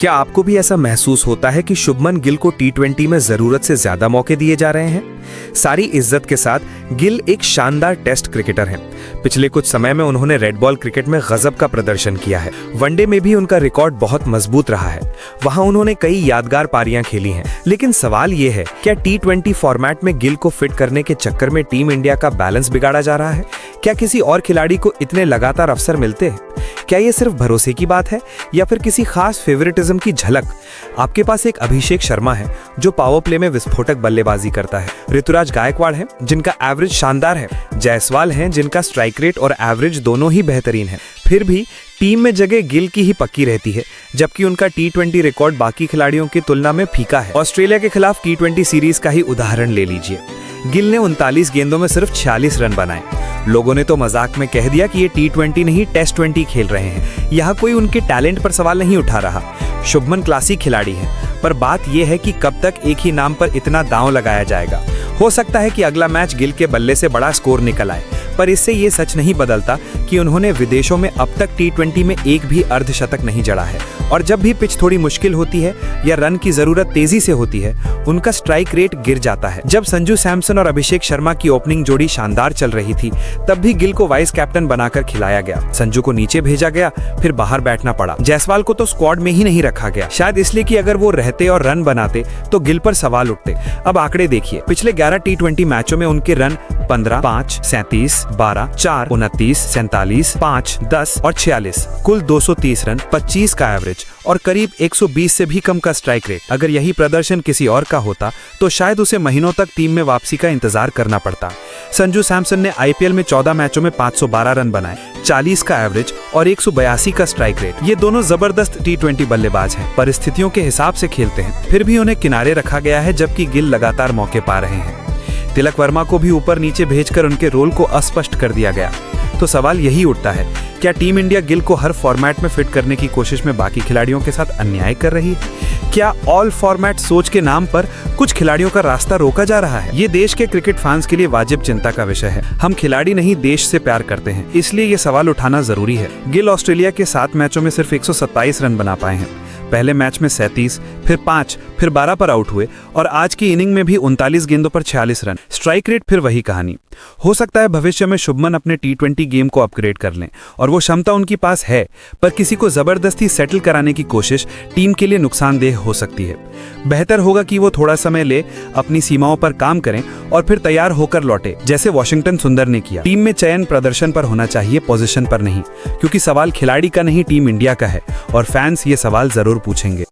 क्या आपको भी ऐसा महसूस होता है कि शुभमन गिल को टी20 में जरूरत से ज्यादा मौके दिए जा रहे हैं? सारी इज्जत के साथ गिल एक शानदार टेस्ट क्रिकेटर हैं। पिछले कुछ समय में उन्होंने रेड बॉल क्रिकेट में गजब का प्रदर्शन किया है। वनडे में भी उनका रिकॉर्ड बहुत मजबूत रहा है। वहां उन्होंने कई यादगार पारियां खेली हैं। लेकिन सवाल ये है, क्या टी20 फॉर्मेट में गिल को फिट करने के चक्कर में टीम इंडिया का बैलेंस बिगाड़ा जा रहा है? क्या किसी और खिलाड़ी को इतने लगातार अवसर मिलते हैं? क्या ये सिर्फ भरोसे की बात है या फिर किसी खास फेवरेटिज्म की झलक? आपके पास एक अभिषेक शर्मा है जो पावर प्ले में विस्फोटक बल्लेबाजी करता है। ऋतुराज गायकवाड़ है जिनका एवरेज शानदार है। जायसवाल हैं जिनका स्ट्राइक रेट और एवरेज दोनों ही बेहतरीन है। फिर भी टीम में जगह गिल की ही पक्की रहती है, जबकि उनका टी20 रिकॉर्ड बाकी खिलाड़ियों की तुलना में फीका है। ऑस्ट्रेलिया के खिलाफ टी20 सीरीज का ही उदाहरण ले लीजिए। गिल ने 39 गेंदों में सिर्फ 46 रन बनाए। लोगों ने तो मजाक में कह दिया कि ये टी20 नहीं टेस्ट 20 खेल रहे हैं। यहाँ कोई उनके टैलेंट पर सवाल नहीं उठा रहा। शुभमन क्लासी खिलाड़ी है, पर बात यह है कि कब तक एक ही नाम पर इतना दांव लगाया जाएगा। हो सकता है कि अगला मैच गिल के बल्ले से बड़ा स्कोर निकल आए, पर इससे ये सच नहीं बदलता कि उन्होंने विदेशों में अब तक टी20 में एक भी अर्धशतक नहीं जड़ा है। और जब भी पिच थोड़ी मुश्किल होती है या रन की जरूरत तेजी से होती है, उनका स्ट्राइक रेट गिर जाता है। जब संजू सैमसन और अभिषेक शर्मा की ओपनिंग जोड़ी शानदार चल रही थी, तब भी गिल को वाइस कैप्टन बनाकर खिलाया गया। संजू को नीचे भेजा गया, फिर बाहर बैठना पड़ा। जायसवाल को तो स्क्वाड में ही नहीं रखा गया, शायद इसलिए कि अगर वो रहते और रन बनाते तो गिल पर सवाल उठते। अब आंकड़े देखिए, पिछले 11 टी20 मैचों में उनके रन 15, 5, 37, 12, 4, 29, 47, 5, 10 और 46, कुल 230 रन, 25 का एवरेज और करीब 120 से भी कम का स्ट्राइक रेट। अगर यही प्रदर्शन किसी और का होता तो शायद उसे महीनों तक टीम में वापसी का इंतजार करना पड़ता। संजू सैमसन ने आईपीएल में 14 मैचों में 512 रन बनाए, 40 का एवरेज और 182 का स्ट्राइक रेट। ये दोनों जबरदस्त टी20 बल्लेबाज हैं, परिस्थितियों के हिसाब से खेलते हैं। फिर भी उन्हें किनारे रखा गया है, जबकि गिल लगातार मौके पा रहे हैं। तिलक वर्मा को भी ऊपर नीचे भेजकर उनके रोल को अस्पष्ट कर दिया गया। तो सवाल यही उठता है, क्या टीम इंडिया गिल को हर फॉर्मेट में फिट करने की कोशिश में बाकी खिलाड़ियों के साथ अन्याय कर रही है? क्या ऑल फॉर्मेट सोच के नाम पर कुछ खिलाड़ियों का रास्ता रोका जा रहा है? ये देश के क्रिकेट फैंस के लिए वाजिब चिंता का विषय है। हम खिलाड़ी नहीं, देश से प्यार करते हैं, इसलिए ये सवाल उठाना जरूरी है। गिल ऑस्ट्रेलिया के 7 मैचों में सिर्फ 127 रन बना पाए हैं। पहले मैच में 37, फिर 5, फिर 12 पर आउट हुए और आज की इनिंग में भी 39 गेंदों पर 46 रन। स्ट्राइक रेट फिर वही कहानी। हो सकता है भविष्य में शुभमन अपने टी20 गेम को अपग्रेड कर लें और वो क्षमता उनके पास है, पर किसी को जबरदस्ती सेटल कराने की कोशिश टीम के लिए नुकसानदेह हो सकती है। बेहतर होगा कि वो थोड़ा समय ले, अपनी सीमाओं पर काम करें और फिर तैयार होकर लौटे, जैसे वॉशिंगटन सुंदर ने किया। टीम में चयन प्रदर्शन पर होना चाहिए, पोजीशन पर नहीं, क्योंकि सवाल खिलाड़ी का नहीं टीम इंडिया का है और फैंस ये सवाल जरूर पूछेंगे।